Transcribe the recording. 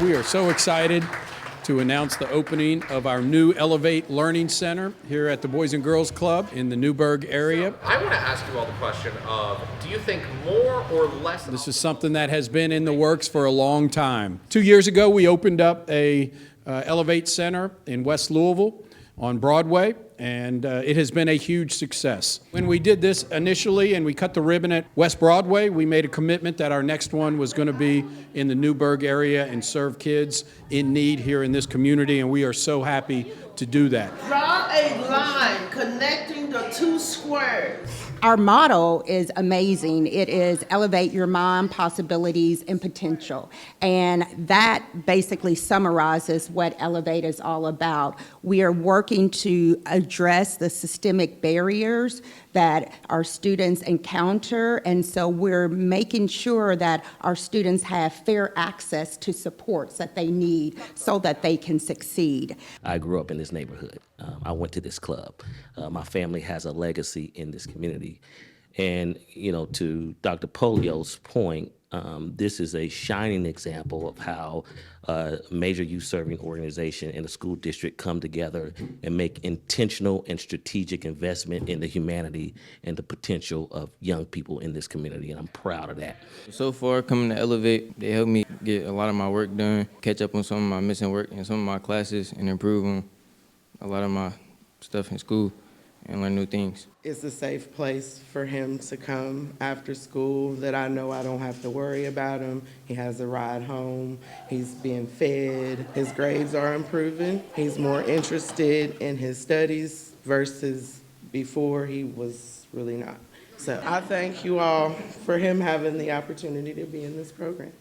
We are so excited to announce the opening of our new Elev8 Learning Center here at the Boys and Girls Club in the Newburg area. I want to ask you all the question of, do you think more or less? This is something that has been in the works for a long time. 2 years ago, we opened up a Elev8 Center in West Louisville on Broadway, and it has been a huge success. When we did this initially and we cut the ribbon at West Broadway, we made a commitment that our next one was going to be in the Newburg area and serve kids in need here in this community, and we are so happy to do that. Draw a line connecting the two squares. Our motto is amazing. It is elevate your mind, possibilities, and potential. And that basically summarizes what Elev8 is all about. We are working to address the systemic barriers that our students encounter, and so we're making sure that our students have fair access to supports that they need so that they can succeed. I grew up in this neighborhood. I went to this club. My family has a legacy in this community. And, you know, to Dr. Polio's point, this is a shining example of how a major youth-serving organization and a school district come together and make intentional and strategic investment in the humanity and the potential of young people in this community, and I'm proud of that. So far, coming to Elev8, they helped me get a lot of my work done, catch up on some of my missing work in some of my classes, and improve on a lot of my stuff in school and learn new things. It's a safe place for him to come after school that I know I don't have to worry about him. He has a ride home. He's being fed. His grades are improving. He's more interested in his studies versus before he was really not. So I thank you all for him having the opportunity to be in this program.